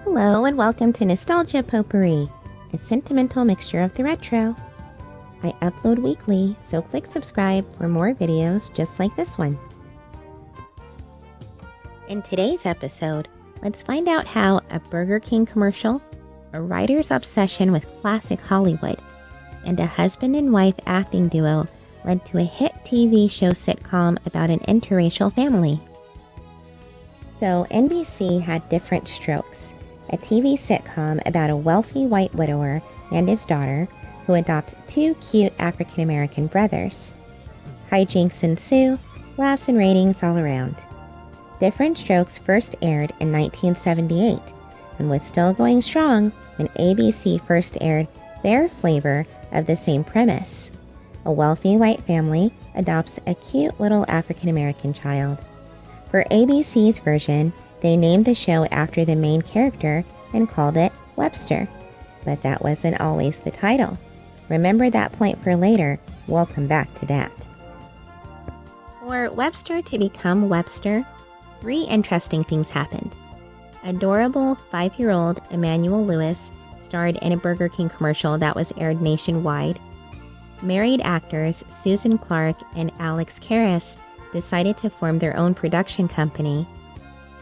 Hello and welcome to Nostalgia Potpourri, a sentimental mixture of the retro. I upload weekly, so click subscribe for more videos just like this one. In today's episode, let's find out how a Burger King commercial, a writer's obsession with classic Hollywood, and a husband and wife acting duo led to a hit TV show sitcom about an interracial family. So NBC had Different Strokes, a TV sitcom about a wealthy white widower and his daughter who adopt two cute African-American brothers. Hijinks ensue, laughs and ratings all around. Different Strokes first aired in 1978 and was still going strong when ABC first aired their flavor of the same premise. A wealthy white family adopts a cute little African-American child. For ABC's version, they named the show after the main character and called it Webster. But that wasn't always the title. Remember that point for later, we'll come back to that. For Webster to become Webster, 3 interesting things happened. Adorable 5-year-old Emmanuel Lewis starred in a Burger King commercial that was aired nationwide. Married actors Susan Clarke and Alex Karras decided to form their own production company,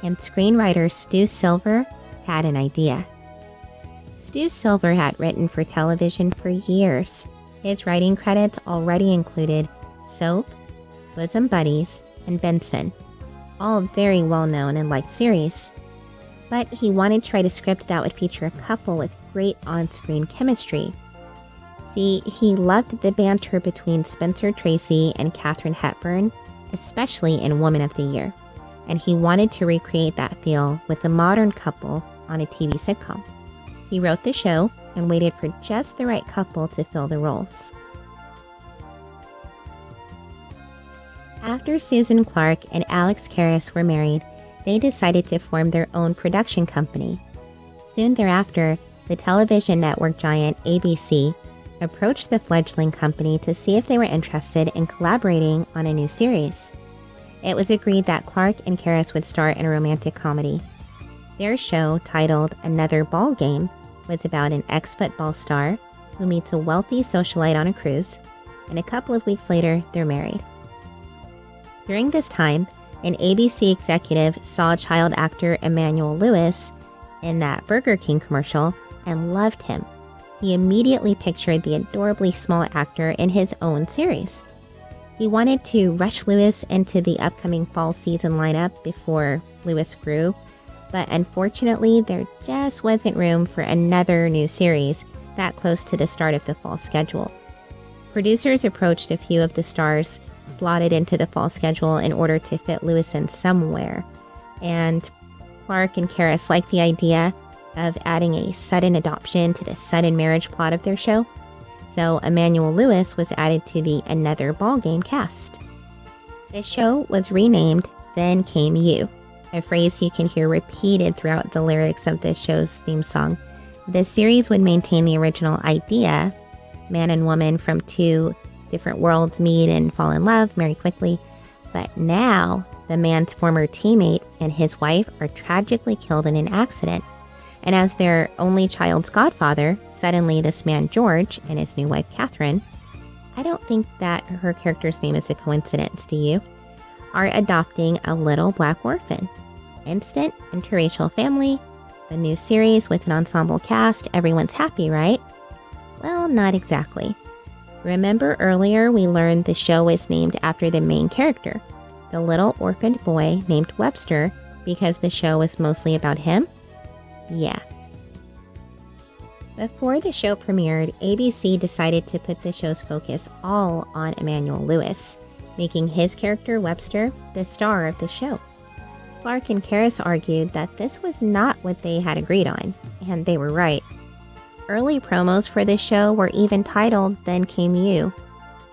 and screenwriter Stu Silver had an idea. Stu Silver had written for television for years. His writing credits already included Soap, Bosom Buddies, and Benson, all very well-known and liked series. But he wanted to write a script that would feature a couple with great on-screen chemistry. See, he loved the banter between Spencer Tracy and Katharine Hepburn, especially in Woman of the Year, and he wanted to recreate that feel with a modern couple on a TV sitcom. He wrote the show and waited for just the right couple to fill the roles. After Susan Clarke and Alex Karras were married, they decided to form their own production company. Soon thereafter, the television network giant ABC approached the fledgling company to see if they were interested in collaborating on a new series. It was agreed that Clarke and Karras would star in a romantic comedy. Their show, titled Another Ball Game, was about an ex-football star who meets a wealthy socialite on a cruise, and a couple of weeks later, they're married. During this time, an ABC executive saw child actor Emmanuel Lewis in that Burger King commercial and loved him. He immediately pictured the adorably small actor in his own series. He wanted to rush Lewis into the upcoming fall season lineup before Lewis grew, but unfortunately there just wasn't room for another new series that close to the start of the fall schedule. Producers approached a few of the stars slotted into the fall schedule in order to fit Lewis in somewhere, and Clarke and Karras liked the idea of adding a sudden adoption to the sudden marriage plot of their show, so Emmanuel Lewis was added to the Another Ball Game cast. The show was renamed Then Came You, a phrase you can hear repeated throughout the lyrics of the show's theme song. The series would maintain the original idea: man and woman from 2 different worlds meet and fall in love, marry quickly, but now the man's former teammate and his wife are tragically killed in an accident. And as their only child's godfather, suddenly this man George and his new wife Catherine, I don't think that her character's name is a coincidence, do you, are adopting a little black orphan. Instant interracial family, the new series with an ensemble cast, everyone's happy, right? Well, not exactly. Remember earlier we learned the show was named after the main character, the little orphaned boy named Webster, because the show was mostly about him? Yeah. Before the show premiered, ABC decided to put the show's focus all on Emmanuel Lewis, making his character Webster the star of the show. Clarke and Karras argued that this was not what they had agreed on, and they were right. Early promos for the show were even titled Then Came You.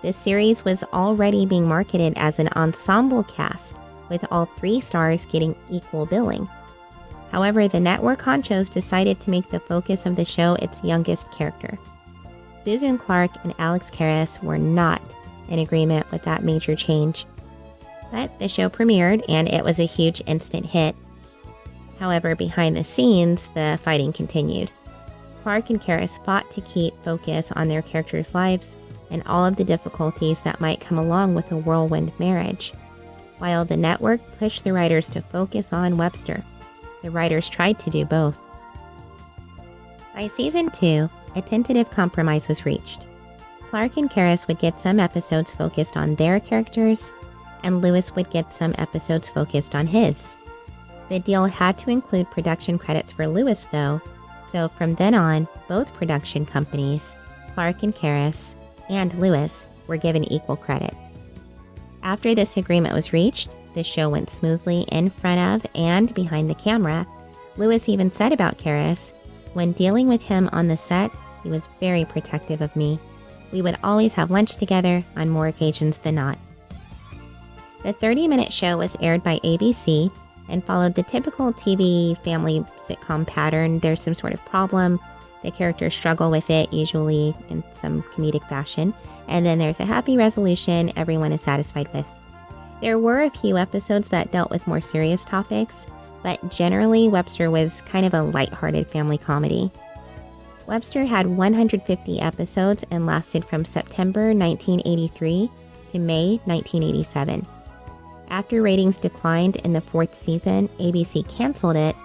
The series was already being marketed as an ensemble cast, with all 3 stars getting equal billing. However, the network honchos decided to make the focus of the show its youngest character. Susan Clarke and Alex Karras were not in agreement with that major change. But the show premiered and it was a huge instant hit. However, behind the scenes, the fighting continued. Clarke and Karras fought to keep focus on their characters' lives and all of the difficulties that might come along with a whirlwind marriage, while the network pushed the writers to focus on Webster. The writers tried to do both. By season 2, a tentative compromise was reached. Clarke and Karras would get some episodes focused on their characters, and Lewis would get some episodes focused on his. The deal had to include production credits for Lewis, though, so from then on, both production companies, Clarke and Karras, and Lewis, were given equal credit. After this agreement was reached, the show went smoothly in front of and behind the camera. Lewis even said about Karras, "When dealing with him on the set, he was very protective of me. We would always have lunch together on more occasions than not." The 30-minute show was aired by ABC and followed the typical TV family sitcom pattern. There's some sort of problem, the characters struggle with it, usually in some comedic fashion, and then there's a happy resolution everyone is satisfied with. There were a few episodes that dealt with more serious topics, but generally Webster was kind of a lighthearted family comedy. Webster had 150 episodes and lasted from September 1983 to May 1987. After ratings declined in the 4th season, ABC canceled it,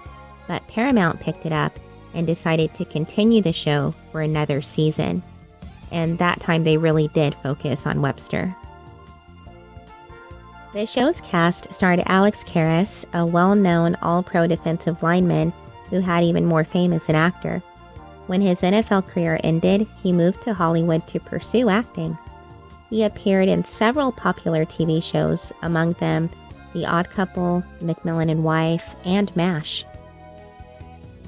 but Paramount picked it up and decided to continue the show for another season. And that time they really did focus on Webster. The show's cast starred Alex Karras, a well-known all-pro defensive lineman who had even more fame as an actor. When his NFL career ended, he moved to Hollywood to pursue acting. He appeared in several popular TV shows, among them The Odd Couple, McMillan and Wife, and MASH.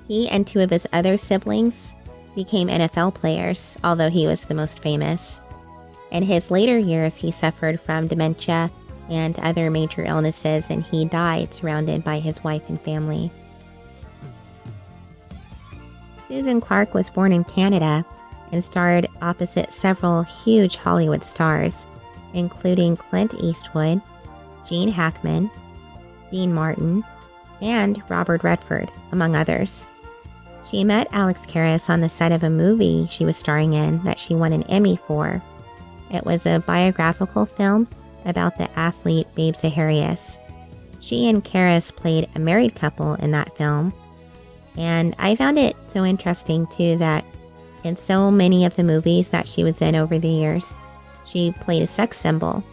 He and 2 of his other siblings became NFL players, although he was the most famous. In his later years, he suffered from dementia and other major illnesses, and he died surrounded by his wife and family. Susan Clarke was born in Canada and starred opposite several huge Hollywood stars, including Clint Eastwood, Gene Hackman, Dean Martin, and Robert Redford, among others. She met Alex Karras on the set of a movie she was starring in that she won an Emmy for. It was a biographical film about the athlete Babe Zaharias. She and Karras played a married couple in that film, and I found it so interesting too that in so many of the movies that she was in over the years, she played a sex symbol.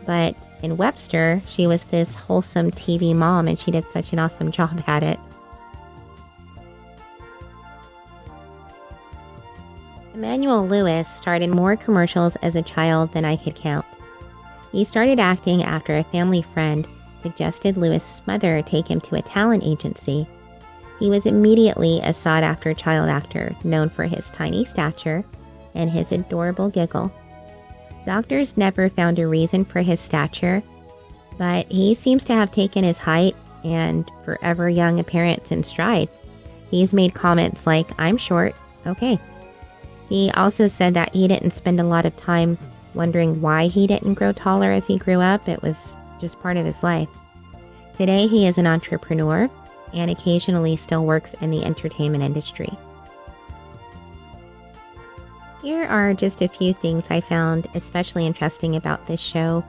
But in Webster, she was this wholesome TV mom, and she did such an awesome job at it. Emmanuel Lewis starred in more commercials as a child than I could count. He started acting after a family friend suggested Lewis's mother take him to a talent agency. He was immediately a sought-after child actor, known for his tiny stature and his adorable giggle. Doctors never found a reason for his stature, but he seems to have taken his height and forever young appearance in stride. He's made comments like, "I'm short, okay." He also said that he didn't spend a lot of time wondering why he didn't grow taller as he grew up. It was just part of his life. Today, he is an entrepreneur and occasionally still works in the entertainment industry. Here are just a few things I found especially interesting about this show.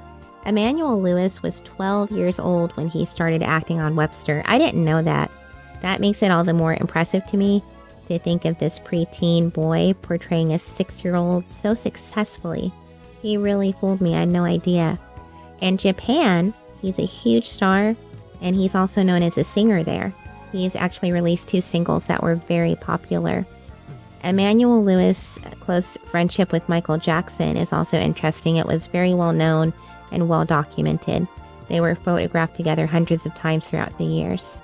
Emmanuel Lewis was 12 years old when he started acting on Webster. I didn't know that. That makes it all the more impressive to me to think of this preteen boy portraying a 6-year-old so successfully. He really fooled me. I had no idea. In Japan, he's a huge star, and he's also known as a singer there. He's actually released 2 singles that were very popular. Emmanuel Lewis' close friendship with Michael Jackson is also interesting. It was very well known and well documented. They were photographed together hundreds of times throughout the years.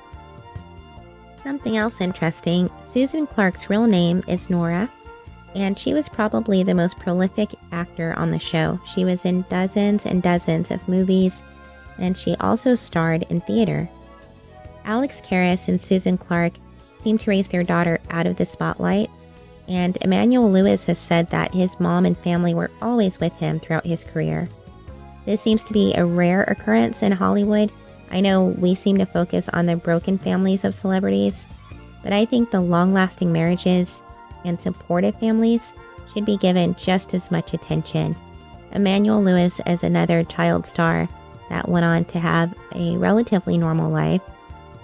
Something else interesting, Susan Clarke's real name is Nora, and she was probably the most prolific actor on the show. She was in dozens and dozens of movies, and she also starred in theater. Alex Karras and Susan Clarke seemed to raise their daughter out of the spotlight, and Emmanuel Lewis has said that his mom and family were always with him throughout his career. This seems to be a rare occurrence in Hollywood, I know we seem to focus on the broken families of celebrities, but I think the long-lasting marriages and supportive families should be given just as much attention. Emmanuel Lewis is another child star that went on to have a relatively normal life.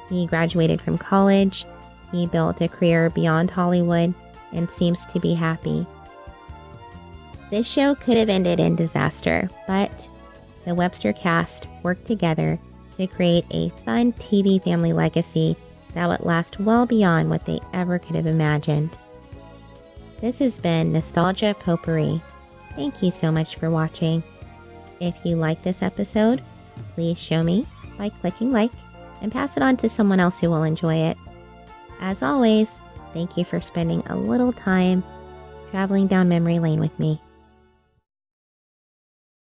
He graduated from college, he built a career beyond Hollywood, and seems to be happy. This show could have ended in disaster, but the Webster cast worked together to create a fun TV family legacy that would last well beyond what they ever could have imagined. This has been Nostalgia Potpourri. Thank you so much for watching. If you like this episode, please show me by clicking like and pass it on to someone else who will enjoy it. As always, thank you for spending a little time traveling down memory lane with me.